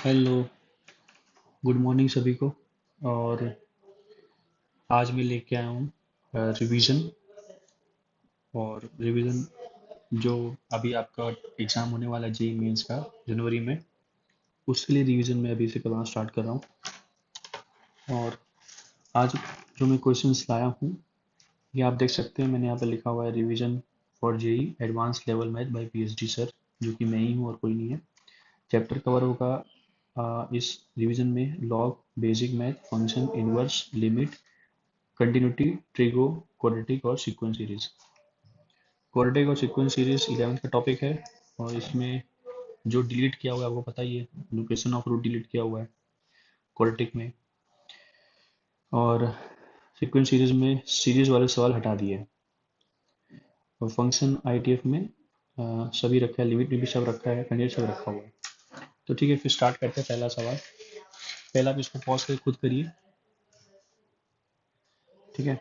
Hello, good morning सभी को। और आज मैं लेके आया हूँ रिवीजन। और रिवीजन जो अभी आपका एग्ज़ाम होने वाला है जेई मेंस का जनवरी में, उसके लिए रिवीजन मैं अभी से करना स्टार्ट कर रहा हूँ। और आज जो मैं क्वेश्चंस लाया हूँ, ये आप देख सकते हैं। मैंने यहाँ पे लिखा हुआ है revision for JEE advance level math by PhD sir, जो कि मैं ही हूँ और कोई नहीं है। चैप्टर कवर होगा इस रिवीजन में log, basic math, function, inverse, limit, continuity, trigo, quadratic और सीक्वेंस सीरीज। क्वाड्रेटिक और सीक्वेंस सीरीज 11th का टॉपिक है। और इसमें जो डिलीट किया हुआ है आपको पता ही है, लोकेशन ऑफ रूट डिलीट किया हुआ है क्वाड्रेटिक में। और सीक्वेंस सीरीज में सीरीज वाले सवाल हटा दिए। और फंक्शन आईटीएफ में सभी रखा है, लिमिट में भी सब रखा है, कंडीशन सब रखा हुआ है। तो ठीक है, फिर स्टार्ट करते हैं। पहला सवाल, पहला आप इसको पॉज करके खुद करिए। ठीक है,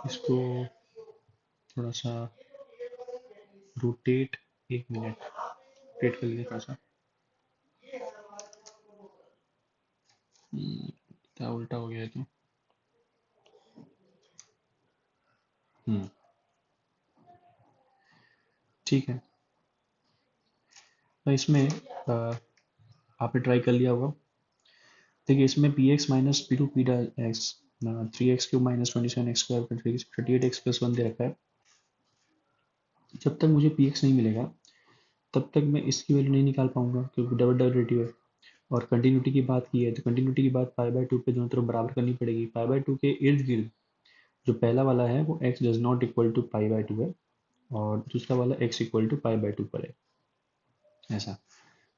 इसको थोड़ा सा रोटेट, 1 मिनट रोटेट कर लीजिए थोड़ा सा। क्या उल्टा हो गया है तो। हम्म ठीक है। तो इसमें आपने ट्राई कर लिया होगा। देखिए, इसमें P X minus P two P डा X, 3x³ minus 27x² 38x+1 दे रखा है। जब तक मुझे पी एक्स नहीं मिलेगा तब तक मैं इसकी वैल्यू नहीं निकाल पाऊंगा, क्योंकि डबल डेरिवेटिव है। और कंटिन्यूटी की बात की है तो कंटिन्यूटी की बात पाई बाय 2 पे दोनों तरफ बराबर करनी पड़ेगी। पाई बाय 2 के इर्द गिर्द जो पहला वाला है वो x does not equal to pi by 2 है, और दूसरा वाला x equal to pi by 2 पर है, ऐसा।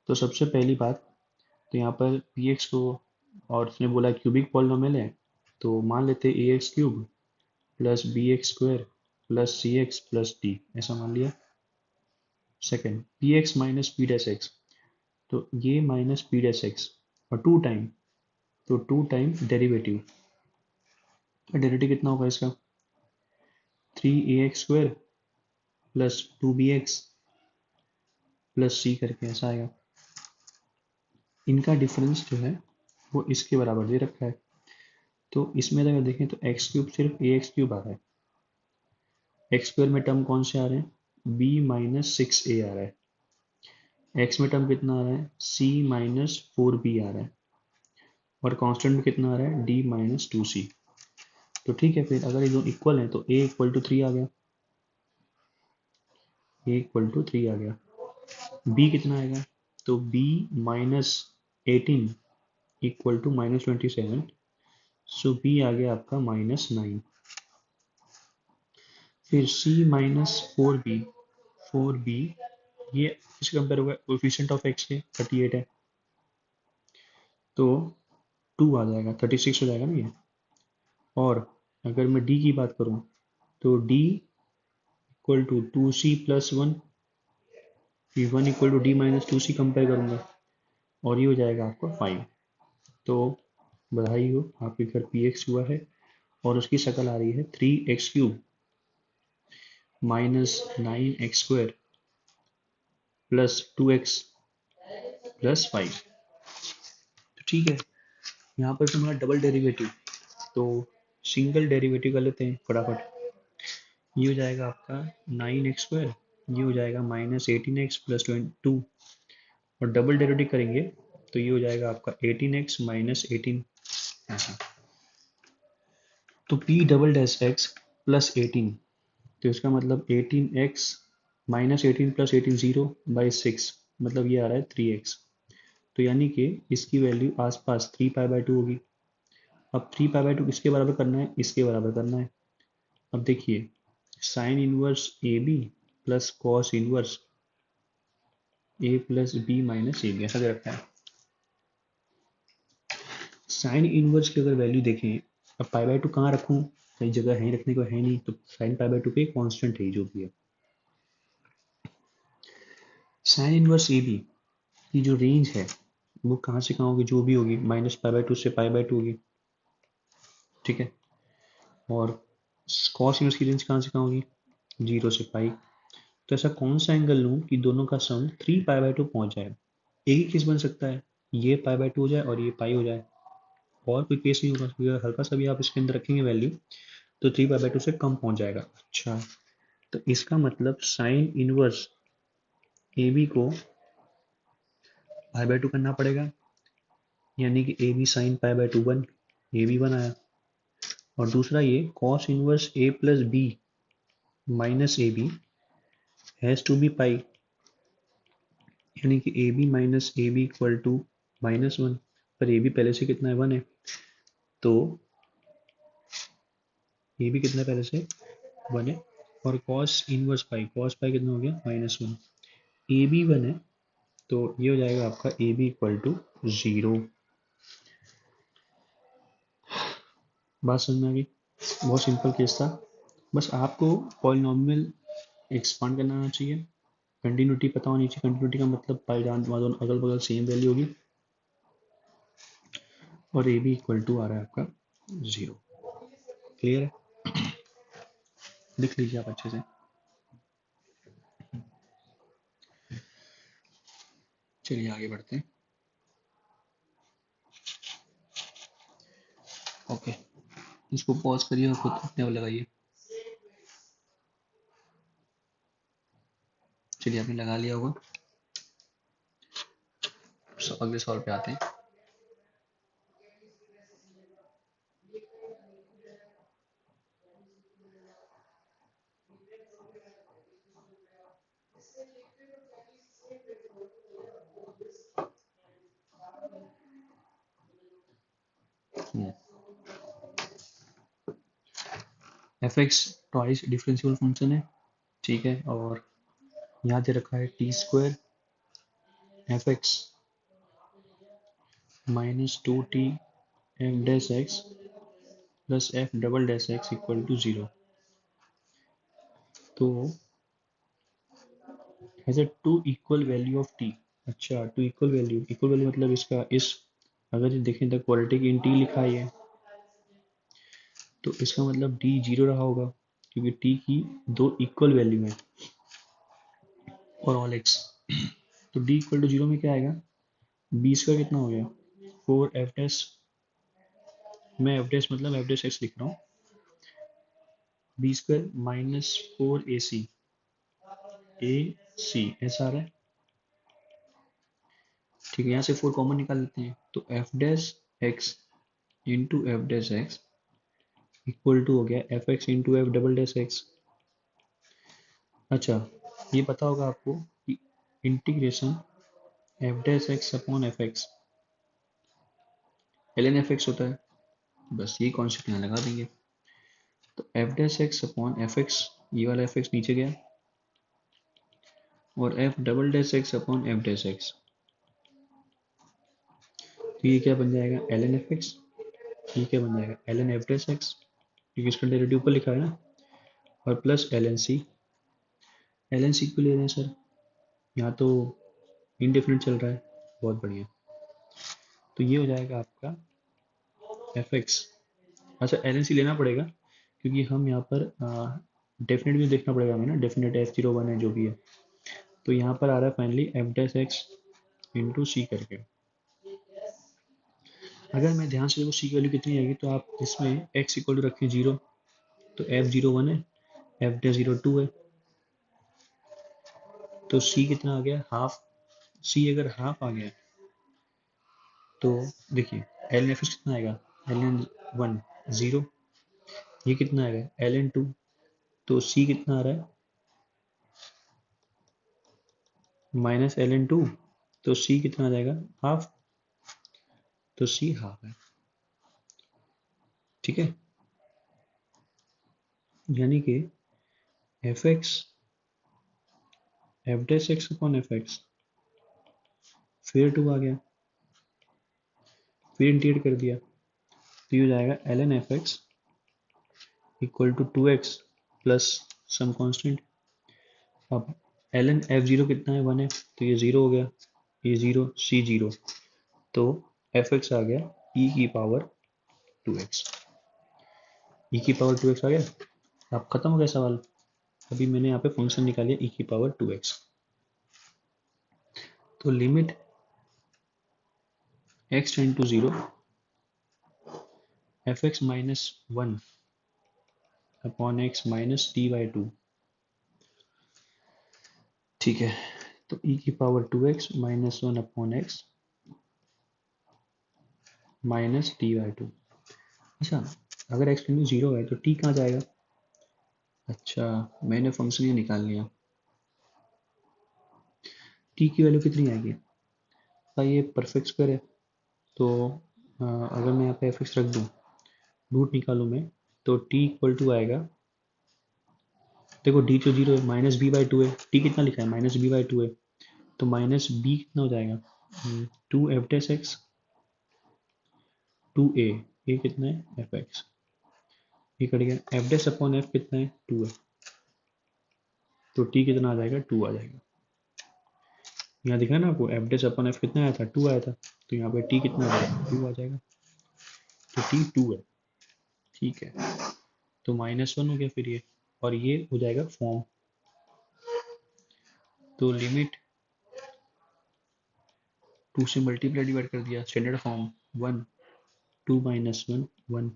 तो सबसे पहली बात, तो यहाँ पर पी एक्स को, और उसने बोला क्यूबिक पॉलिनोमियल है, तो मान लेते हैं ax³ plus bx² plus cx plus d, ऐसा मान लिया। Second, P X minus P dash X, तो ये माइनस पी डैश एक्स और 2 टाइम, तो 2 टाइम डेरिवेटिव। डेरिवेटिव कितना होगा इसका? 3ax² plus 2bx plus c करके ऐसा आएगा। इनका डिफरेंस जो है वो इसके बराबर दे रखा है। तो इसमें अगर देखें तो x³ सिर्फ ax³ आ रहा है। x² में टर्म कौन से आ रहे हैं? b माइनस 6a आ रहा है। x में टर्म कितना आ रहा है? c माइनस 4b आ रहा है। और कांस्टेंट में कितना आ रहा है? d माइनस 2c। तो ठीक है, फिर अगर ये दोनों इक्वल हैं तो a इक्वल टू 3 आ गया। a इक्वल टू 3 आ गया। b कितना आएगा? तो b minus 18 equal to minus 27। So b आ गया आपका -9। फिर c माइनस 4b ये किससे कंपेयर होगा? कोएफिशिएंट ऑफ x के 38 है, तो 2 आ जाएगा, 36 हो जाएगा ना ये। और अगर मैं d की बात करूं तो d equal to 2c plus 1, फिर 1 इक्वल टू d माइनस 2c कंपेयर करूंगा, और ये हो जाएगा आपका 5। तो बधाई हो, आपके घर पी एक्स हुआ है। और उसकी शक्ल आ रही है 3x³ minus 9x² plus 2x plus 5। तो ठीक है, यहाँ पर तुम्हारा डबल डेरिवेटिव, तो सिंगल डेरिवेटिव कर लेते हैं फटाफट। ये हो जाएगा आपका 9x², ये हो जाएगा -18x प्लस 2। और डबल डेरिवेटिव करेंगे तो ये हो जाएगा आपका 18x माइनस 18, ऐसा। तो p double dash X plus 18, तो इसका मतलब 18x माइनस 18 प्लस 18 0/6, मतलब ये आ रहा है 3x। तो यानी कि इसकी वैल्यू आसपास 3 पाई बाय 2 होगी। अब 3 पाई बाय 2 किसके बराबर करना है? इसके बराबर करना है। अब देखिए, sine inverse A B plus cos inverse A plus B minus A B, ऐसा दे रखा है। साइन इनवर्स की अगर वैल्यू देखें, अब पाई बाय 2 कहाँ रखूँ? कहीं जगह है ही रखने को, है नहीं, तो साइन पाई बाय 2 पे कांस्टेंट है जो भी है। साइन इनवर्स ए बी की जो रेंज है वो कहाँ से कहाँ होगी? जो भी होगी -पाई बाय 2 से पाई बाय 2 होगी, ठीक है। और कॉस इनवर्स की रेंज कहाँ से कहाँ होगी? 0 से पाई। तो ऐसा कौन सा एंगल लूँ कि दोनों का सम 3π/2 पहुंच जाए। एक ही केस बन सकता है, ये π/2 हो जाए और ये पाई हो जाए, और कोई केस नहीं होगा, क्योंकि हल्का सा भी आप इसके अंदर रखेंगे वैल्यू तो 3π/2 से कम पहुंच जाएगा। अच्छा, तो इसका मतलब साइन इनवर्स ए बी को π/2 करना पड़ेगा, यानी कि ए बी साइन π/2 1, ये भी 1 आया। और दूसरा ये cos inverse A plus B minus A B has to be pi, यानी कि A B minus A B equal to -1, पर ए बी पहले से कितना है 1 है, तो ए बी कितना पहले से 1 है। और कॉस इनवर्स पाई, कॉस पाई कितना हो गया -1, ए बी 1 है, तो ये हो जाएगा आपका ए बी इक्वल टू 0। बात समझ में आ गई, बहुत सिंपल केस था। बस आपको पॉलिनॉमियल एक्सपांड करना आना चाहिए, कंटिन्यूटी पता होनी चाहिए। कंटिन्यूटी का मतलब पाई जान दोनों अगल बगल सेम वैल्यू होगी, और ए बी इक्वल टू आ रहा है आपका 0। क्लियर है, लिख लीजिए आप अच्छे से। चलिए आगे बढ़ते हैं। ओके, इसको पॉज करिए और खुद अपने आप लगाइए। चलिए आपने लगा लिया होगा, अगले सवाल पे आते हैं। F X twice differential function है, ठीक है, और यहाँ दे रखा है T square F X -2t F dash X plus F double dash X equal to 0। तो has a two equal value of T. अच्छा, टू इक्वल वैल्यू मतलब इसका इस, अगर ये देखें तो क्वालिटी की इन टी लिखा है, तो इसका मतलब डी 0 रहा होगा, क्योंकि टी की दो इक्वल वैल्यू है और ऑल एक्स। तो डी इक्वल टू 0 में क्या आएगा, बी स्क्वायर कितना हो गया 4 एफ डैश, मैं एफ डैश मतलब एफ डैश एक्स लिख रहा हूँ, बी स्क्वायर -4ac ऐसा आ रहा है, ठीक है। यहाँ से 4 कॉमन निकाल लेते हैं, तो F dash X into F dash X equal to हो गया F X into F double dash X. अच्छा, ये पता होगा आपको कि integration F dash X upon F X ln F X होता है, बस ये कॉन्सेप्ट यहाँ लगा देंगे। तो F dash X upon F X, ये वाला एफ एक्स नीचे गया, और F double dash X upon F dash X, तो ये क्या बन जाएगा ln एफ एक्स, ये क्या बन जाएगा ln एफ डैश एक्स, क्योंकि इसका डेरिवेटिव ऊपर लिखा है ना, और प्लस ln सी। ln सी क्यों ले रहे हैं सर, यहाँ तो इनडेफिनिट चल रहा है, बहुत बढ़िया। तो ये हो जाएगा आपका एफ एक्स। अच्छा, ln सी लेना पड़ेगा, क्योंकि हम यहाँ पर डेफिनेट भी देखना पड़ेगा हमें ना, डेफिनेट F01 है जो भी है, तो यहाँ पर आ रहा है finally F dash X into C करके। अगर मैं ध्यान से देखो सी की वैल्यू कितनी आएगी, तो आप इसमें x इक्वल टू रखें 0, तो F01 है, एफ डैश 02 है, तो सी कितना आ गया हाफ। सी अगर हाफ आ गया तो देखिए एल एफ कितना आएगा, ln1 0, ये कितना आएगा ln2, तो सी कितना आ रहा है -ln2, तो सी कितना आ जाएगा हाफ, तो सी हाफ है, ठीक है। यानी कि F x F dash X upon F x, फिर 2 आ गया, फिर इंटीग्रेट कर दिया, तो ये हो जाएगा ln F X equal to 2x plus some constant. अब ln f0 कितना है 1 है, तो ये 0 हो गया, ये 0 सी 0, तो एफ एक्स आ गया e की पावर 2x, e की पावर 2x आ गया। अब खत्म हो गया सवाल। अभी मैंने यहाँ पे फंक्शन निकाल लिया e की पावर 2x। तो limit x tend to 0 fx minus 1 upon x minus t/2। ठीक है, तो e की power 2x minus 1 upon x minus t/2। अच्छा, अगर x टेंड टू 0 है तो t कहाँ जाएगा? अच्छा, मैंने फंक्शन ये निकाल लिया। t की वैल्यू कितनी आएगी? ये परफेक्ट स्क्वायर है, तो अगर मैं यहाँ पे fx रख दूँ, रूट निकालूँ मैं, तो t इक्वल टू आएगा, देखो d तो 0 है, माइनस b/2 है, t कितना लिखा है? माइनस b/2 है, तो माइनस b कितना हो जाएगा? 2f डैश x 2a, ये कितना है? fx, ये कट गया, f डैश अपॉन f कितना है? 2 है, तो t कितना आ जाएगा? 2 आ जाएगा। यहाँ दिखा ना आपको, f डैश अपॉन f कितना आया था? 2 आया था, तो यहाँ पे t कितना आ जाएगा? 2 आ जाएगा, तो t 2 है। ठीक है, तो -1 हो गया फिर ये, और ये हो जाएगा फॉर्म, तो लिमिट 2 से मल्टीप्लाई डिवाइड कर दिया, स्टैंडर्ड फॉर्म 1 2 माइनस 1 1,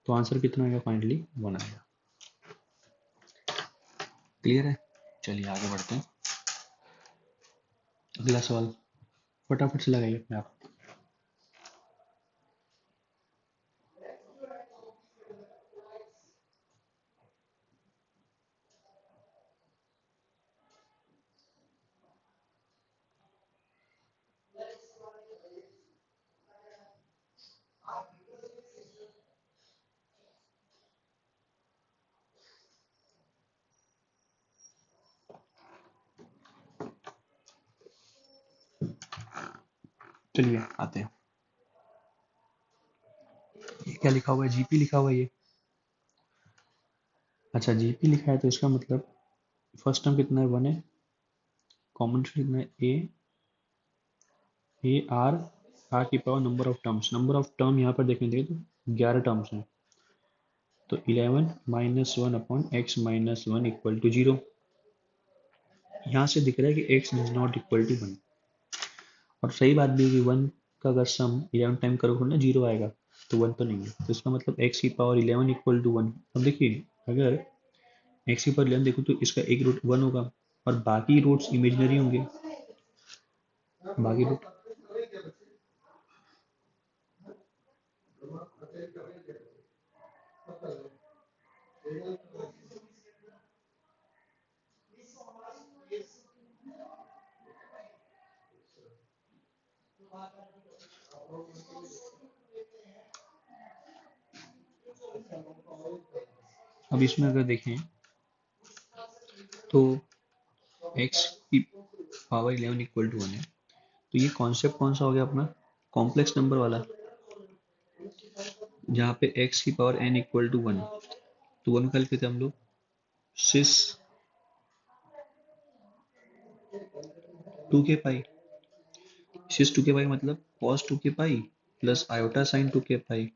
तो आंसर कितना आएगा? फाइनली 1 आएगा। क्लियर है? चलिए आगे बढ़ते हैं। अगला सवाल फटाफट से लगाइए अपने आप। चलिए आते हैं, ये क्या लिखा हुआ है? जीपी लिखा हुआ है ये। अच्छा, जीपी लिखा है तो इसका मतलब फर्स्ट टर्म कितना है? 1 है, कॉमन कितना है? ए आर की power number of terms, number of term यहाँ पर देखने देंगे तो 11 टर्म्स हैं, तो 11 minus 1 upon X minus 1 equal to 0। यहाँ से दिख रहा है कि x is not equal to 1, और सही बात भी है कि 1 का अगर सम 11 टाइम करोगे ना 0 आएगा, तो 1 तो नहीं है, तो इसका मतलब x की पावर 11 इक्वल टू 1। अब देखिए, अगर x की पावर 11 देखो तो इसका एक रूट 1 होगा, और बाकी रूट्स इमेजिनरी होंगे, बाकी रूट। अब इसमें अगर देखें तो x की पावर 11 इक्वल टू 1 है, तो ये कॉन्सेप्ट कौन सा हो गया अपना? कॉम्प्लेक्स नंबर वाला, जहाँ पे x की पावर n इक्वल टू 1, तो 1 कल के थे हम लोग सिस 2 के पाई, सिस 2 के पाई मतलब cos 2 के पाई प्लस आयोटा साइन 2 के पाई,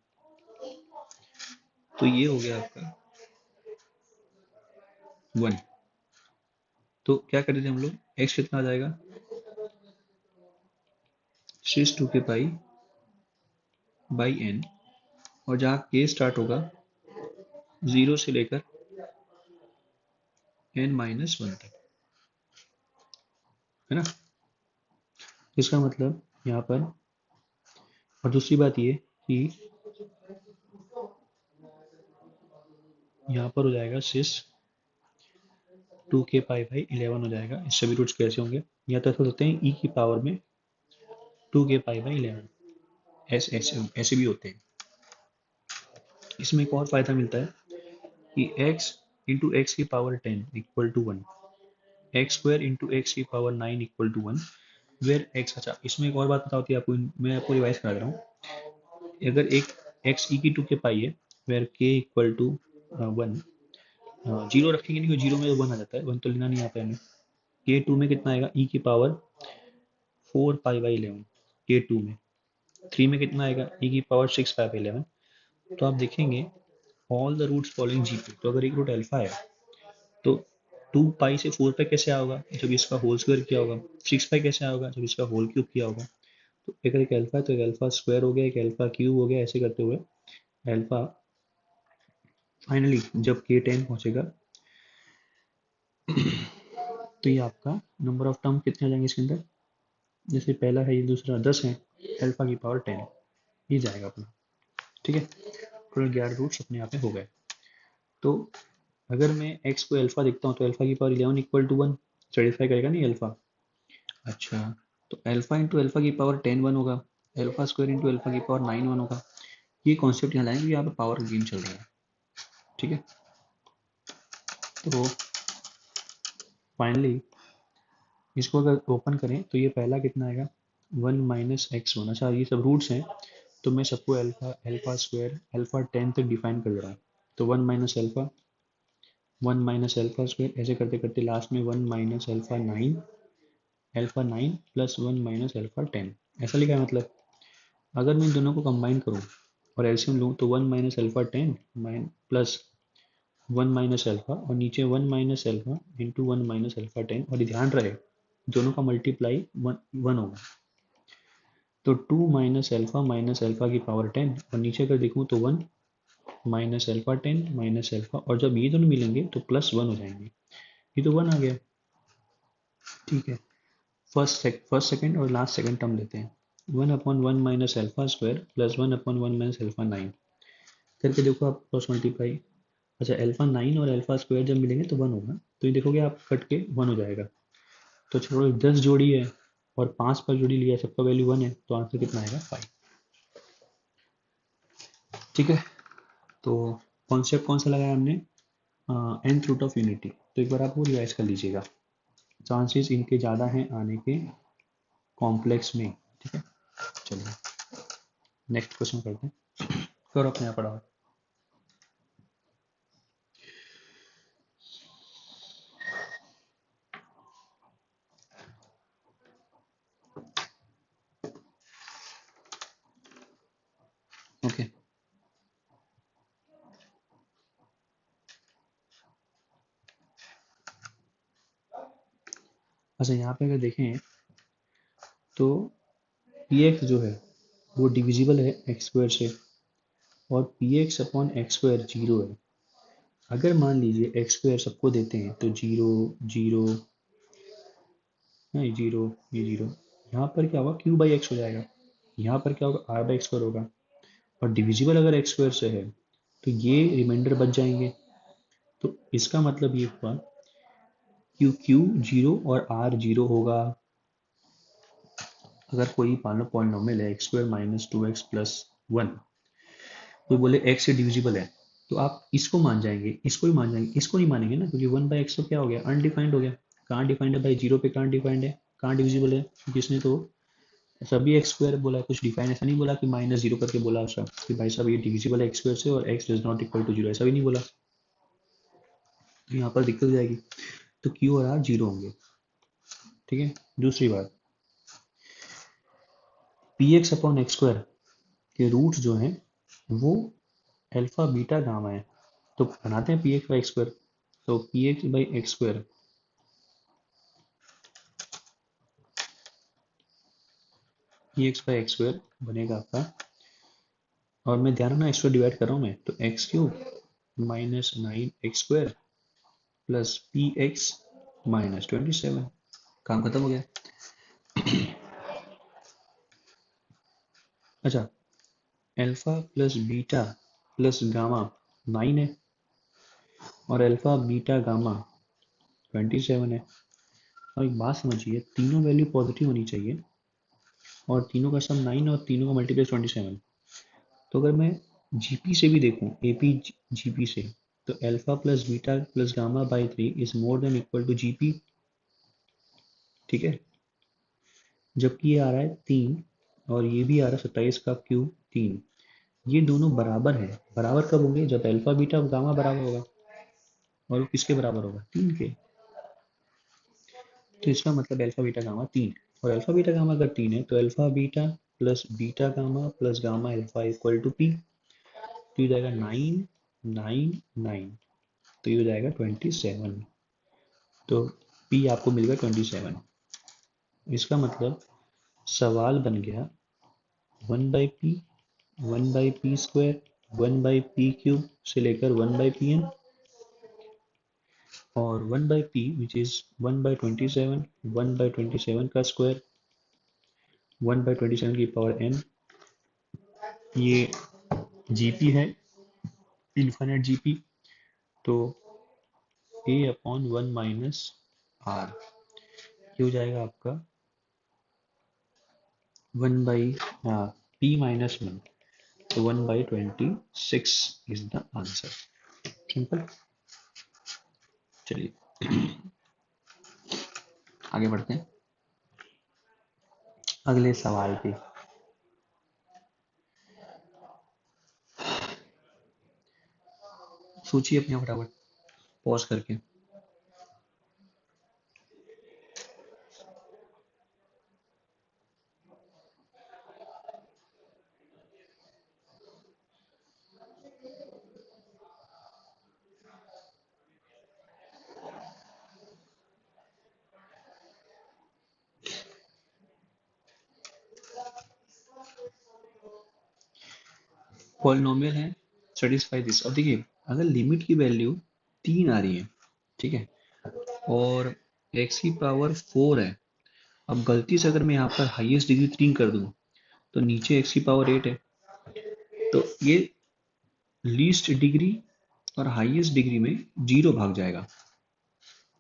तो ये हो गया आपका 1। तो क्या कर रहे थे हम लोग? x कितना आ जाएगा? सिस 2 के पाई बाई n, और जहाँ k स्टार्ट होगा 0 से लेकर n माइनस 1 तक, है ना? इसका मतलब यहाँ पर, और दूसरी बात ये कि यहाँ पर हो जाएगा सिस 2 के पाई बाई 11 हो जाएगा। इस सभी रूट्स कैसे होंगे? या तो ऐसा होते हैं e की पावर में 2 के पाई बाई 11, ऐसे ऐसे ऐसे भी होते हैं। इसमें एक और फायदा मिलता है कि x इंटू एक्स की power 10 equal to 1, X square into X की power 9 equal to 1, where x। अच्छा, इसमें एक और बात पता होती है आपको, मैं आपको रिवाइज करा रहा हूँ। अगर एक x e की 2 के पाई है, where k equal to 1, zero रखेंगे नहीं, जीरो में तो 1 आ जाता है, 1 तो लेना नहीं आता है हमें। के 2 में कितना आएगा? e की पावर 4 पाई बाई 11, के 2 में 3 में कितना आएगा? e की पावर 6 पाई बाई 11। तो आप देखेंगे all the roots following GP, तो अगर एक रूट अल्फा है तो 2 पाई से 4 पाई कैसे आओगा जब इसका होल स्क्वायर किया होगा, 6 पाई कैसे आओगा जब इसका होल क्यूब किया होगा। तो अगर एक अल्फा है तो एक अल्फा स्क्वायर हो गया, एक अल्फा क्यूब हो गया, ऐसे करते हुए अल्फा फाइनली जब के 10 पहुंचेगा तो ये आपका नंबर ऑफ टर्म कितने आ जाएंगे इसके अंदर, जैसे पहला है ये दूसरा 10 है, अल्फा की पावर 10 ये जाएगा अपना। ठीक है, टोटल 11 रूट्स अपने यहाँ पे हो गए। तो अगर मैं x को अल्फा देखता हूँ तो अल्फा की पावर 11 इक्वल टू 1 सेटिस्फाई करेगा नहीं अल्फा। अच्छा, तो अल्फा इंटू अल्फा की पावर 10 1 होगा, अल्फा स्क्वायर इंटू अल्फा की पावर 9 1 होगा। ये कॉन्सेप्ट यहाँ लाएंगे, यहाँ पे पावर गेम चल रहा है। ठीक है, तो फाइनली इसको अगर ओपन करें तो ये पहला कितना आएगा 1 माइनस एक्स वन। अच्छा, ये सब रूट्स हैं तो मैं सबको अल्फा अल्फा स्क्वायर अल्फा 10 तक डिफाइन कर दे रहा हूँ। तो 1 माइनस अल्फा स्क्वायर ऐसे करते करते लास्ट में 1 minus alpha 9 plus 1 minus alpha 10 ऐसा लिखा है। मतलब अगर मैं इन दोनों को कंबाइन करूँ और एलसीएम लूँ तो 1 minus alpha 10 plus 1 minus alpha और नीचे 1 minus alpha into 1 minus alpha 10, और ध्यान रहे दोनों का मल्टीप्लाई 1 होगा। तो 2 माइनस अल्फा की पावर 10 और नीचे अगर देखूँ तो 1 माइनस अल्फा 10 माइनस अल्फा, और जब ये दोनों मिलेंगे तो प्लस 1 हो जाएंगे। ये तो 1 आ गया। ठीक है, फर्स्ट सेकंड और लास्ट सेकंड टर्म लेते हैं। 1/1 minus alpha square plus 1/1 minus alpha 9 करके देखो आप क्रॉस मल्टीप्लाई। अच्छा, अल्फा 9 और अल्फा स्क्वायर जब मिलेंगे तो 1 होगा, तो ये देखोगे आप कट के 1 हो जाएगा। तो छोड़ो 10 जोड़ी है और 5 पर जोड़ी लिया, सबका वैल्यू 1 है, तो आंसर कितना आएगा 5। ठीक है, तो कॉन्सेप्ट कौन सा लगाया हमने, nth रूट ऑफ यूनिटी। तो एक बार आप वो रिवाइज कर लीजिएगा, चांसेस इनके ज़्यादा हैं आने के कॉम्प्लेक्स में। ठीक है, चलिए नेक्स्ट क्वेश्चन करते हैं, करो अपने यहाँ पढ़ा। ओके, अच्छा यहाँ पे अगर देखें तो पी एक्स जो है वो डिविजिबल है एक्स स्क्वायर से, और P x upon x square zero है। अगर मान लीजिए एक्स स्क्वायर सबको देते हैं तो जीरो जीरो, नहीं जीरो, ये जीरो, यहाँ पर क्या होगा क्यू बाई एक्स हो जाएगा, यहाँ पर क्या होगा आर बाई एक्स स्क्वायर होगा, और डिविजिबल अगर एक्स स्क्वायर से है तो ये रिमाइंडर बच जाएंगे। तो इसका मतलब ये हुआ क्यू क्यू जीरो और आर जीरो होगा। अगर कोई मान लो पॉलिनोमियल है x square minus 2x plus 1, कोई बोले x से डिविजिबल है, तो आप इसको मान जाएंगे, इसको भी मान जाएंगे, इसको नहीं मानेंगे ना, क्योंकि 1/x तो क्या हो गया अनडिफाइंड हो गया। कहाँ डिफाइंड है भाई, जीरो पे कहाँ डिफाइंड है, कहाँ डिविजिबल है, क्योंकि इसने तो सभी एक्स स्क्वायर बोला है, कुछ डिफाइन ऐसा नहीं बोला कि माइनस जीरो करके बोला उसका कि भाई साहब ये डिविजिबल है एक्स स्क्वायर से और x does not equal to zero, ऐसा भी नहीं बोला। तो यहाँ पर दिक्कत हो जाएगी, तो q और r जीरो होंगे। ठीक है, दूसरी बात, P x upon x square के रूट जो हैं वो अल्फा बीटा गामा है, तो बनाते हैं P X by X square. तो P X by X square, P X by X square बनेगा आपका, और मैं ध्यान रखना इसको डिवाइड कर रहा हूँ मैं, तो x cube minus 9x² plus P X minus 27, काम खत्म हो गया। अच्छा, alpha plus beta plus gamma 9 है और अल्फा बीटा गामा 27 है। और एक बात समझिए, तीनों वैल्यू पॉजिटिव होनी चाहिए और तीनों का सम 9 और तीनों का मल्टीप्लाई 27। तो अगर मैं जीपी से भी देखूं, एपी जीपी से, तो alpha plus beta plus gamma by 3 is more than equal to GP. ठीक है, जबकि ये आ रहा है 3 और ये भी आ रहा है 27 का क्यूब 3, ये दोनों बराबर है। बराबर कब होंगे, जब अल्फा बीटा गामा बराबर होगा, और वो किसके बराबर होगा 3 के। तो इसका मतलब अल्फा बीटा गामा 3, और अल्फा बीटा गामा अगर 3 है तो alpha beta gamma plus gamma alpha equal to P. तो ये जाएगा 9 9 9, तो ये हो जाएगा 27। तो p आपको मिल गया 27। इसका मतलब सवाल बन गया 1/p, 1/p², 1/p³ से लेकर 1/pn और 1/p विच इज 1/27, 1/27 का स्क्वायर, 1/27 की पावर n। ये जीपी है, इन्फिनिट जीपी। तो a अपॉन 1 माइनस r ये हो जाएगा आपका 1/p-1, तो 1/26 इज द आंसर। सिंपल। चलिए आगे बढ़ते हैं अगले सवाल पे। सोचिए अपने फटाफट पॉज करके। पॉलिनोमियल है, सेटिस्फाई दिस। अब देखिए अगर लिमिट की वैल्यू 3 आ रही है, ठीक है, और x की पावर 4 है। अब गलती से अगर मैं यहाँ पर हाईएस्ट डिग्री 3 कर दूं तो नीचे x की पावर 8 है, तो ये लीस्ट डिग्री और हाईएस्ट डिग्री में 0 भाग जाएगा,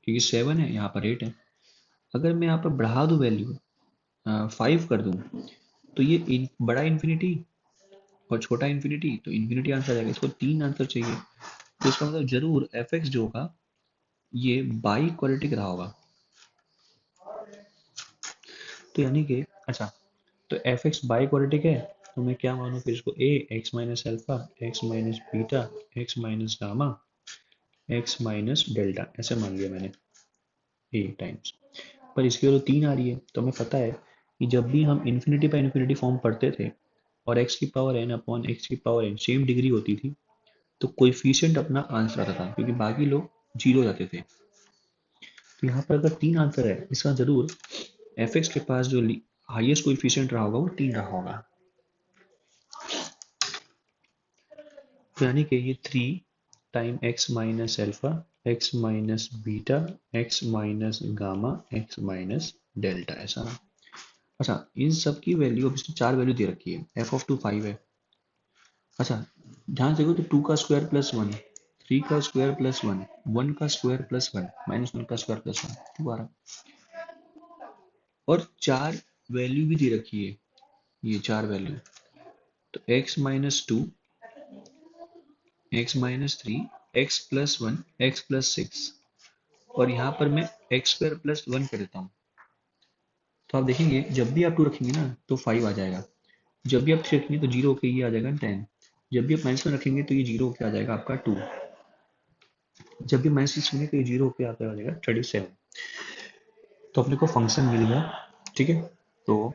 क्योंकि 7 है यहाँ पर 8 है। अगर मैं यहाँ पर बढ़ा दूं वैल्यू 5 कर दूं तो ये बड़ा इन्फिनिटी और छोटा इन्फिनिटी, तो इन्फिनिटी आंसर आ जाएगा। इसको 3 आंसर चाहिए, तो इसका मतलब जरूर एफ एक्स जो होगा ये बाई क्वाड्रेटिक रहा होगा। तो यानी कि अच्छा, तो एफ एक्स बाई क्वाड्रेटिक है, तो मैं क्या मानूं फिर इसको, A X minus alpha, X minus beta, X minus gamma, X minus delta, ऐसे मान लिया मैंने ए टाइम्स। पर इसकी वैल्यू 3 आ रही है, तो हमें पता है कि जब भी हम इन्फिनिटी बाई इन्फिनिटी फॉर्म पढ़ते थे और एक्स की पावर एन अपॉन एक्स की पावर एन सेम डिग्री होती थी, तो कोएफिशिएंट अपना आंसर आता था, क्योंकि बाकी लोग जीरो हो जाते थे। तो यहाँ पर अगर 3 आंसर है, इसका जरूर एफ एक्स के पास जो हाईएस्ट कोएफिशिएंट रहा होगा वो 3 रहा होगा। तो यानी कि ये 3 time x minus alpha, X minus beta, X minus gamma, X minus delta, ऐसा ना। अच्छा, इन सब की वैल्यू, अब इसमें 4 वैल्यू दे रखी है, एफ ऑफ 2 5 है। अच्छा ध्यान से देखो, तो 2 का स्क्वायर प्लस 1, 3 का स्क्वायर प्लस 1, 1 का स्क्वायर प्लस 1, माइनस 1 का स्क्वायर प्लस 1, 2 आ रहा। और 4 वैल्यू भी दे रखी है, ये 4 वैल्यू, तो x minus 2, x minus 3, x plus 1, x plus 6, और यहाँ पर मैं एक्स स्क्वायर प्लस 1 कर देता हूँ। तो आप देखेंगे जब भी आप 2 रखेंगे ना तो 5 आ जाएगा, जब भी आप 3 रखेंगे तो 0 होके ये आ जाएगा 10, जब भी आप माइनस 1 रखेंगे तो ये 0 होके आ जाएगा आपका 2, जब भी माइनस 6 रखेंगे तो ये 0 होके आता आ जाएगा 37। तो अपने को फंक्शन मिल गया, ठीक है। तो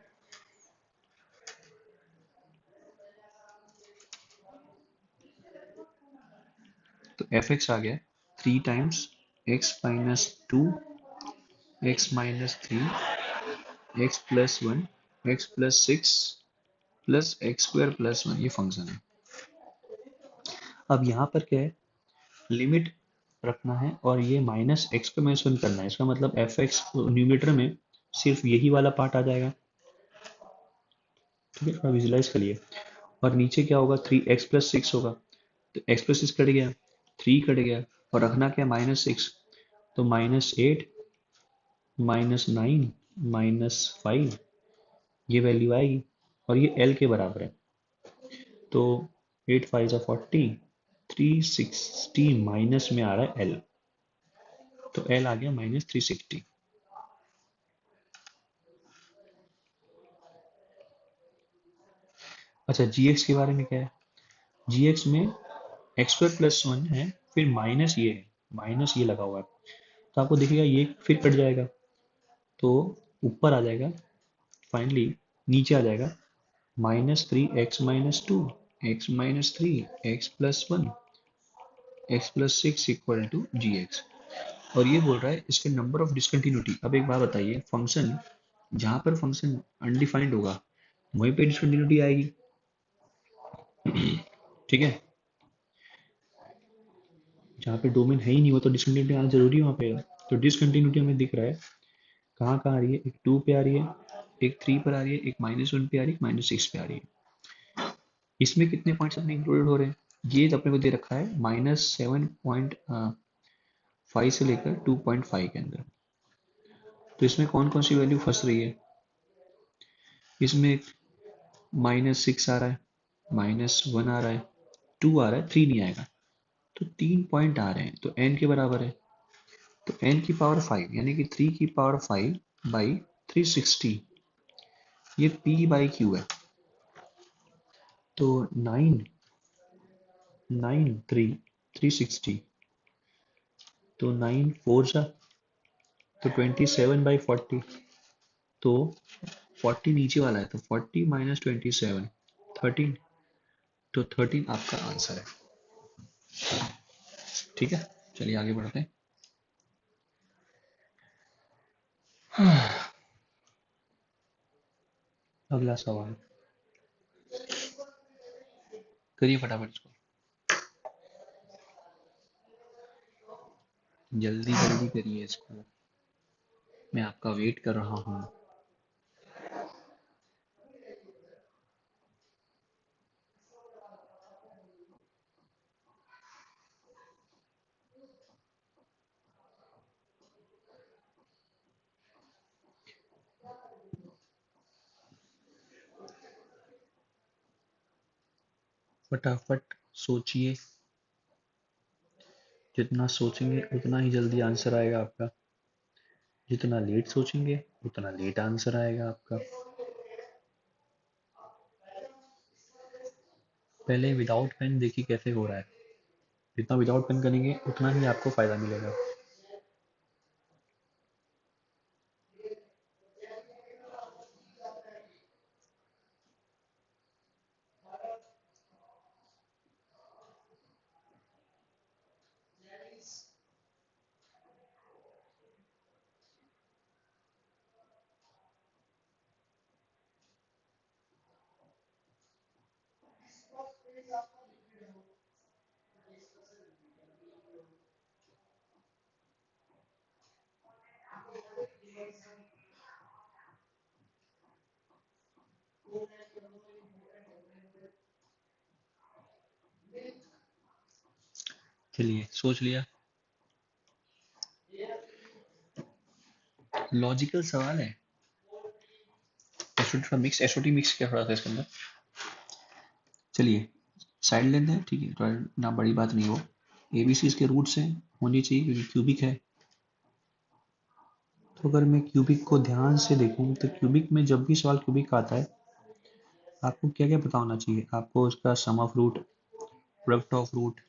एफ एक्स आ गया 3 times x minus 2, x minus 3, x plus 1, x plus 6 plus x square plus 1, ये फंक्शन है। अब यहाँ पर क्या है, लिमिट रखना है और ये माइनस एक्स पे माइनस 1 करना है। इसका मतलब एफ एक्स न्यूमरेटर में सिर्फ यही वाला पार्ट आ जाएगा, ठीक है, थोड़ा विजुलाइज करिए। और नीचे क्या होगा, 3x प्लस 6 होगा, तो x प्लस 6 कट गया, 3 कट गया, और रखना क्या, माइनस 6, तो -8, -9, -5, ये वैल्यू आएगी, और ये l के बराबर है। तो 8 5 40, 360 माइनस में आ रहा है l, तो l आ गया -360। अच्छा gx के बारे में क्या है, gx में एक्स स्क्वायर प्लस 1 है, फिर माइनस ये है, माइनस ये लगा हुआ है, तो आपको दिखेगा ये फिर कट जाएगा, तो ऊपर आ जाएगा, फाइनली नीचे आ जाएगा -3x minus 2, x minus 3, x plus 1, x plus 6 equal to G X. और ये बोल रहा है इसके नंबर ऑफ डिसकंटिन्यूटी। अब एक बात बताइए, फंक्शन जहां पर फंक्शन अनडिफाइंड होगा वहीं पे डिसकंटिन्यूटी आएगी, ठीक है। जहाँ पे डोमेन है ही नहीं वो तो डिसकंटिन्यूटी आना जरूरी है वहाँ पे। तो डिसकंटिन्यूटी हमें दिख रहा है कहाँ कहाँ आ रही है, एक 2 पे आ रही है, एक 3 पर आ रही है, एक -1 पे आ रही है, एक -6 पे आ रही है। इसमें कितने पॉइंट्स अपने इंक्लूडेड हो रहे हैं, ये तो अपने को दे रखा है -7.5 से लेकर 2.5 के अंदर। तो इसमें कौन कौन सी वैल्यू फंस रही है, इसमें -6 आ रहा है, -1 आ रहा है, 2 आ रहा है, 3 नहीं आएगा। तो 3 पॉइंट आ रहे हैं तो n के बराबर है। तो n की पावर 5 यानी कि 3 की पावर 5 बाई 360, ये p बाई q है। तो 360, तो 9 4 जा, तो 27/40। तो 40 नीचे वाला है तो 40 - 27 13। तो 13 आपका आंसर है। ठीक है, चलिए आगे बढ़ते हैं। अगला सवाल करिए फटाफट इसको, जल्दी जल्दी करिए इसको, मैं आपका वेट कर रहा हूँ। फटाफट सोचिए, जितना सोचेंगे उतना ही जल्दी आंसर आएगा आपका, जितना लेट सोचेंगे उतना लेट आंसर आएगा आपका। पहले विदाउट पेन देखिए कैसे हो रहा है, जितना विदाउट पेन करेंगे उतना ही आपको फायदा मिलेगा। चलिए सोच लिया, लॉजिकल सवाल है। एसओटी मिक्स, एसओटी मिक्स क्या थोड़ा सा इसके अंदर। चलिए साइड लेते हैं, ठीक है, थोड़ा ना बड़ी बात नहीं हो। एबीसी इसके रूट्स हैं, होनी चाहिए क्योंकि क्यूबिक है। तो अगर मैं क्यूबिक को ध्यान से देखूं तो क्यूबिक में जब भी सवाल क्यूबिक का आता है आपको क्या क्या पता होना चाहिए, आपको उसका sum of root, product of root,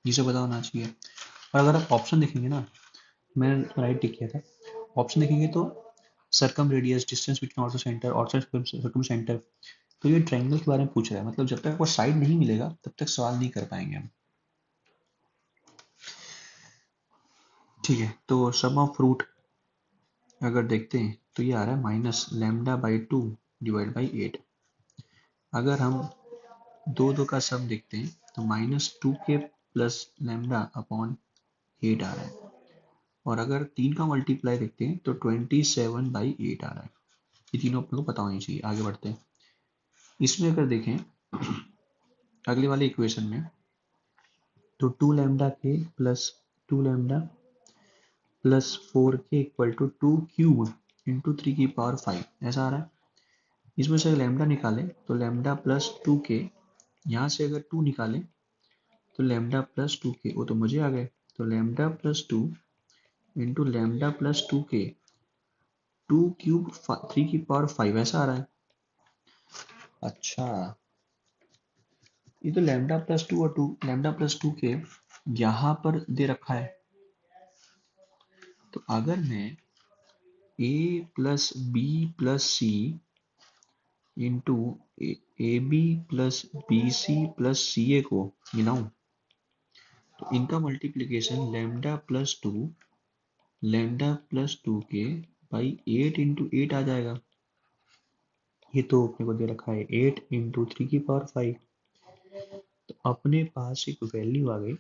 ये सब पता होना चाहिए। और अगर आप ऑप्शन देखेंगे ना, मैंने राइट टिक किया था, ऑप्शन देखेंगे तो circum radius, distance between ortho centre और सर्कम सेंटर, तो ये ट्रायंगल के बारे में पूछ रहा है। मतलब जब तक आपको साइड नहीं मिलेगा तब तक सवाल नहीं कर पाएंगे हम। ठीक है, तो सम ऑफ रूट अगर देखते हैं तो ये आ रहा है -λ/2 डिवाइड बाई 8। अगर हम दो दो का सम देखते हैं तो -2k प्लस लैम्डा अपॉन 8 आ रहा है। और अगर तीन का मल्टीप्लाई देखते हैं तो 27/8 आ रहा है। ये तीनों अपने को पता होनी चाहिए। आगे बढ़ते हैं, इसमें अगर देखें अगले वाले इक्वेशन में तो 2λk plus 2λ plus 4k equal to 2³ into 3⁵ ऐसा आ रहा है। इसमें से अगर लैम्डा निकालें तो लैम्डा प्लस 2k, यहाँ से अगर 2 निकालें तो लैम्डा प्लस 2k, वो तो मुझे आ गए। तो lambda plus 2 into lambda plus 2k, 2³ 3⁵ ऐसा आ रहा है। अच्छा, ये तो लैम्डा प्लस 2 और 2 लैम्डा प्लस 2k यहाँ पर दे रखा है। तो अगर मैं a plus B plus C into A B plus B C plus C A को मिलाऊं तो इनका multiplication lambda plus two K by 8 into 8 आ जाएगा। ये तो अपने को दे रखा है 8 इंटू 3 की पावर 5। तो अपने पास एक वैल्यू आ गई,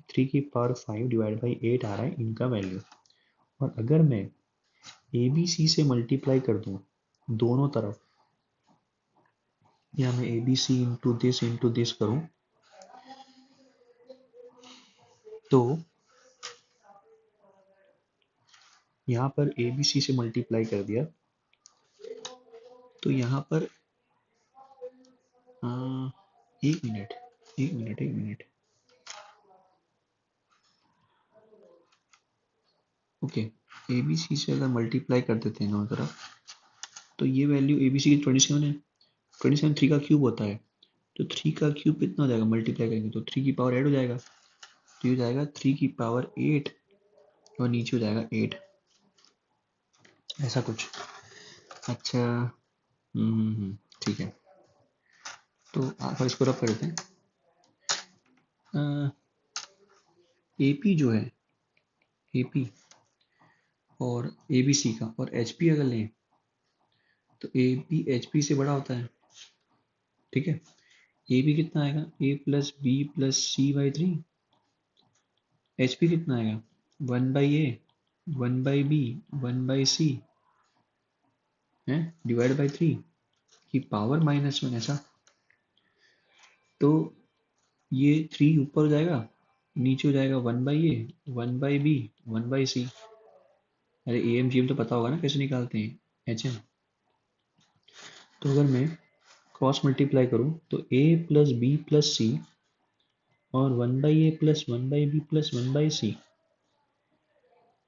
3 की पावर 5 डिवाइड बाई 8 आ रहा है इनका वैल्यू। और अगर मैं ए बी सी से मल्टीप्लाई कर दूं दोनों तरफ, या मैं A B C into this करूं, तो यहाँ पर ए बी सी से मल्टीप्लाई कर दिया, तो यहाँ पर एक minute okay, A B C से अगर मल्टीप्लाई कर देते हैं दोनों तरफ, तो ये वैल्यू ए बी सी की 27 है। 27 3 का क्यूब होता है, तो 3 का क्यूब कितना हो जाएगा मल्टीप्लाई करेंगे तो 3 की पावर 8 हो जाएगा। तो ये हो जाएगा 3 की पावर 8 और नीचे हो जाएगा 8, ऐसा कुछ। अच्छा, ठीक है। तो आप इसको रब कर देते हैं। एपी जो है, एपी और एबीसी का और एचपी अगर लें तो एपी एचपी से बड़ा होता है, ठीक है। एपी कितना आएगा, A plus B plus C by 3। HP कितना आएगा, 1/a 1/b 1/c है डिवाइड बाई 3 की पावर -1, ऐसा। तो ये 3 ऊपर हो जाएगा, नीचे हो जाएगा 1/a 1/b 1/c। अरे ए एम जी एम तो पता होगा ना कैसे निकालते हैं, एच एम। तो अगर मैं क्रॉस मल्टीप्लाई करूं तो a प्लस बी प्लस सी और 1/a plus 1/b plus 1/c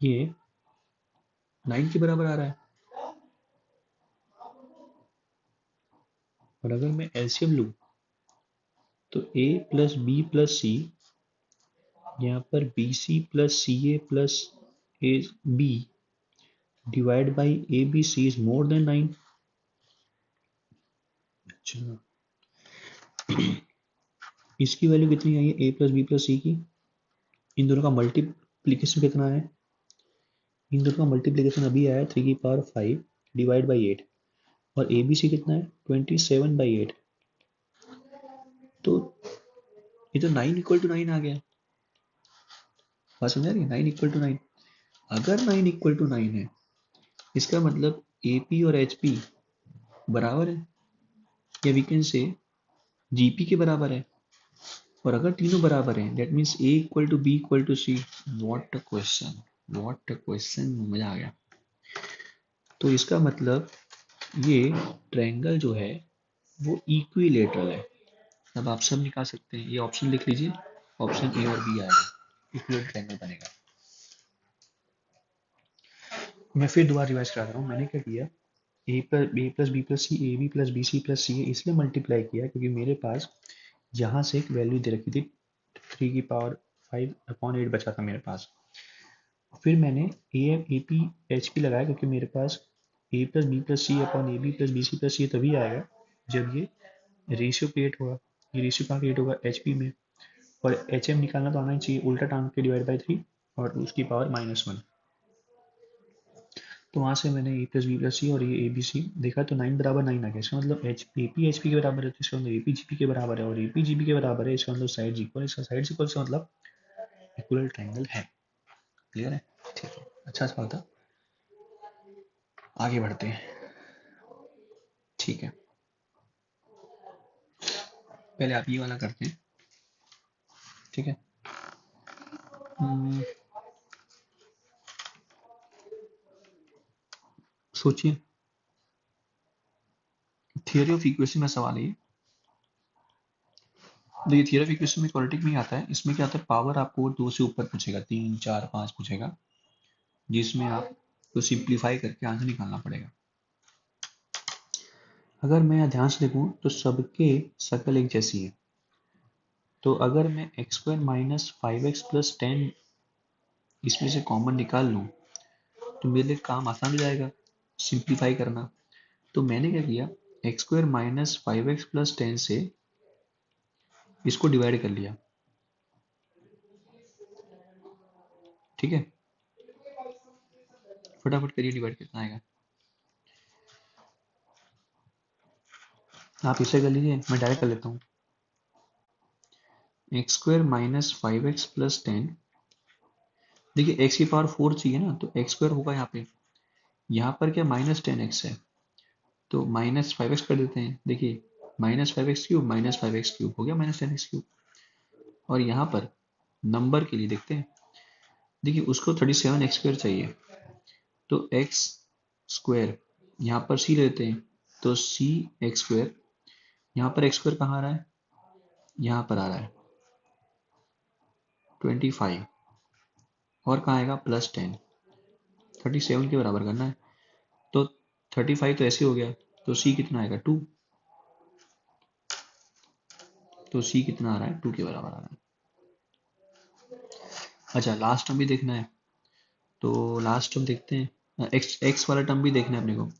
ये 9 के बराबर आ रहा है। और अगर मैं एलसीएम लूं तो a plus B plus C, यहाँ पर B C plus C A plus A B divide by A B C is more than 9। अच्छा, इसकी वैल्यू कितनी आई है A plus B plus C की, इन दोनों का मल्टीप्लीकेशन कितना है, इन दोनों का मल्टीप्लीकेशन अभी आया 3 की पावर 5 डिवाइड बाई 8 और ए बी सी कितना है 27/8। तो ये तो 9 इक्वल टू 9 आ गया। बात समझा रही, 9 इक्वल टू 9। अगर 9 इक्वल टू 9 है, इसका मतलब ए पी और एच पी बराबर है, या वी कैन से जीपी के बराबर है। और अगर तीनों बराबर हैं that means A equal to B equal to C. What a question, what a question, मजा आ गया। तो इसका मतलब ये ट्रायंगल जो है वो इक्विलेटरल है। अब आप सब निकाल सकते हैं, ये ऑप्शन लिख लीजिए, ऑप्शन ए और बी आएगा, इक्विलेटरल ट्रायंगल बनेगा। मैं फिर दोबारा रिवाइज करा रहा हूँ। मैंने क्या किया, A plus B plus C, A B plus B C plus C, इसलिए मल्टीप्लाई किया क्योंकि मेरे पास यहाँ से एक वैल्यू दे रखी थी 3 की पावर 5/8 बचा था मेरे पास। फिर मैंने ए पी एच पी लगाया क्योंकि मेरे पास A plus B plus C upon A B plus B C plus C तभी आएगा जब ये रेशियो क्रिएट होगा। ये रेशियो कहाँ क्रिएट होगा, एच पी में। और एच एम निकालना तो आना ही चाहिए, उल्टा टांग के डिवाइड बाई 3 और उसकी पावर -1। तो वहाँ से मैंने ए प्लस बी प्लस सी और ये ए बी सी देखा तो 9 बराबर 9 आ गया। इसका मतलब ए पी एच पी के बराबर है, तो इसका मतलब ए पी जी पी के बराबर है, और ए पी जी पी के बराबर है इसका मतलब साइड इक्वल, इसका साइड इक्वल से मतलब इक्वल ट्रायंगल है। क्लियर है, ठीक है, अच्छा सवाल था। आगे बढ़ते हैं, ठीक है। पहले आप ये वाला करते हैं, ठीक है। सोचिए, थियरी ऑफ इक्वेशन में सवाल है ये। देखिए थियरी ऑफ इक्वेशन में क्वाड्रेटिक में आता है, इसमें क्या आता है, पावर आपको 2 से ऊपर पूछेगा, 3 4 5 पूछेगा, जिसमें आपको सिंप्लीफाई करके आंसर निकालना पड़ेगा। अगर मैं ध्यान से देखूं तो सबके शकल एक जैसी है। तो अगर मैं x² माइनस 5x प्लस 10 इसमें से कॉमन निकाल लूं तो मेरे लिए काम आसान हो जाएगा सिंप्लीफाई करना। तो मैंने क्या किया, x² माइनस 5x प्लस 10 से इसको डिवाइड कर लिया। ठीक है, फटाफट करिए, डिवाइड कितना आएगा। आप इसे कर लीजिए, मैं डायरेक्ट कर लेता हूँ। X square minus 5x plus 10, देखिए x की पावर 4 चाहिए ना, तो एक्स स्क्वायर होगा यहाँ पर क्या माइनस 10x है, तो माइनस 5x कर देते हैं। देखिए minus 5x cube minus 5x cube हो गया माइनस 10x क्यूब। और यहाँ पर नंबर के लिए देखते हैं, देखिए उसको 37x स्क्वायर चाहिए, तो x स्क्वायर यहाँ पर c लेते हैं, तो c x स्क्वायर, यहाँ पर x स्क्वायर कहाँ आ रहा है, यहाँ पर आ रहा है 25, और कहाँ आएगा प्लस 10, 37 के बराबर करना है, तो 35 तो ऐसे हो गया, तो c कितना आएगा 2, तो c कितना आ रहा है 2 के बराबर आ रहा है। अच्छा लास्ट टर्म भी देखना है, तो लास्ट टर्म देखते हैं, x वाला टर्म भी देखना है अपने को,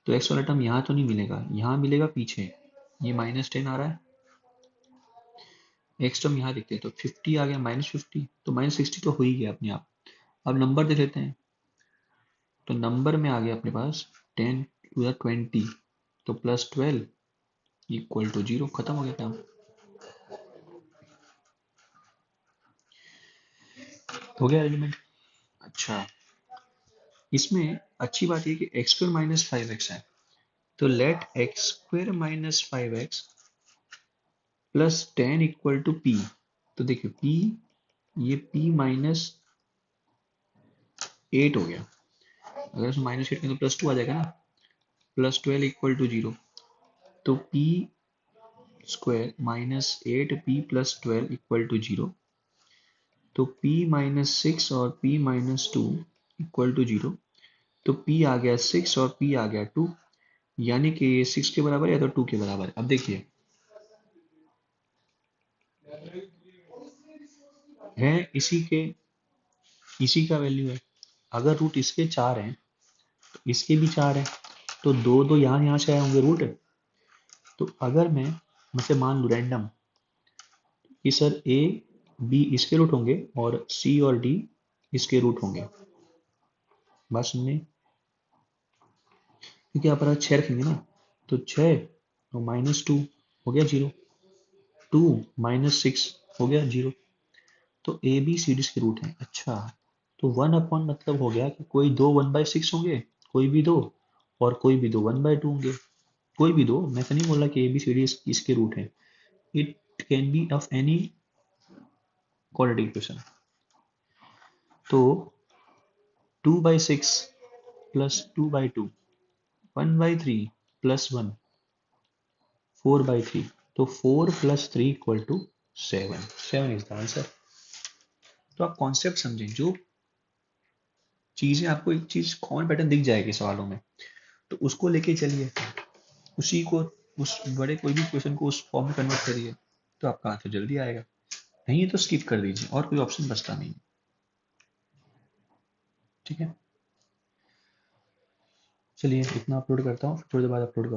तो x वाला टर्म यहाँ तो नहीं मिलेगा, यहाँ मिलेगा पीछे, ये माइनस 10 आ रहा है, x टर्म यहाँ देखते हैं, तो 50 आ गया माइनस 50, तो माइनस 60 तो हो ही गया अपने आप। अब नंबर देख लेते हैं, तो नंबर में आ गया अपने पास 10 टू द 20, तो प्लस 12 इक्वल टू 0, खत्म हो गया काम। हो गया एलिमेंट। अच्छा इसमें अच्छी बात ये कि एक्स स्क्वायर माइनस 5x है, तो let X square minus 5x plus 10 equal to p, तो देखिए p, ये p माइनस 8 हो गया, अगर इसमें माइनस 8 करें तो प्लस 2 आ जाएगा ना, प्लस 12 इक्वल टू 0, तो p square minus 8p plus 12 equal to 0, तो p माइनस 6 और p माइनस 2 इक्वल टू 0, तो p आ गया 6 और p आ गया 2, यानी कि 6 के बराबर या तो 2 के बराबर। अब देखिए है इसी का वैल्यू है, अगर रूट इसके 4 हैं तो इसके भी 4 है, तो दो दो यहाँ से आए होंगे रूट, तो अगर मैं से मान लूँ रैंडम कि सर ए बी इसके रूट होंगे और सी और डी इसके रूट होंगे, बात सुनने, क्योंकि आप 6 रखेंगे ना, तो 6 तो माइनस 2 हो गया 0, 2 माइनस 6 हो गया 0, तो ए बी सी डी इसके रूट हैं। अच्छा तो 1 अपॉन मतलब हो गया कि कोई दो 1/6 होंगे, कोई भी दो, और कोई भी दो 1/2 होंगे, कोई भी दो, मैं तो नहीं बोल रहा कि ए बी सी डी इसके रूट हैं, it can be of any quadratic equation. तो 2/6 प्लस 2/2, 1/3 प्लस 1, 4/3, तो 4 plus 3 equal to 7, 7 is the answer. तो आप कॉन्सेप्ट समझें, जो चीजें आपको एक चीज कॉमन पैटर्न दिख जाएगी सवालों में, तो उसको लेके चलिए, उसी को उस बड़े कोई भी क्वेश्चन को उस फॉर्म में कन्वर्ट करिए, तो आपका आंसर जल्दी आएगा, नहीं तो स्किप कर दीजिए, और कोई ऑप्शन बचता नहीं। ठीक है, चलिए इतना अपलोड करता हूँ, थोड़ी देर बाद अपलोड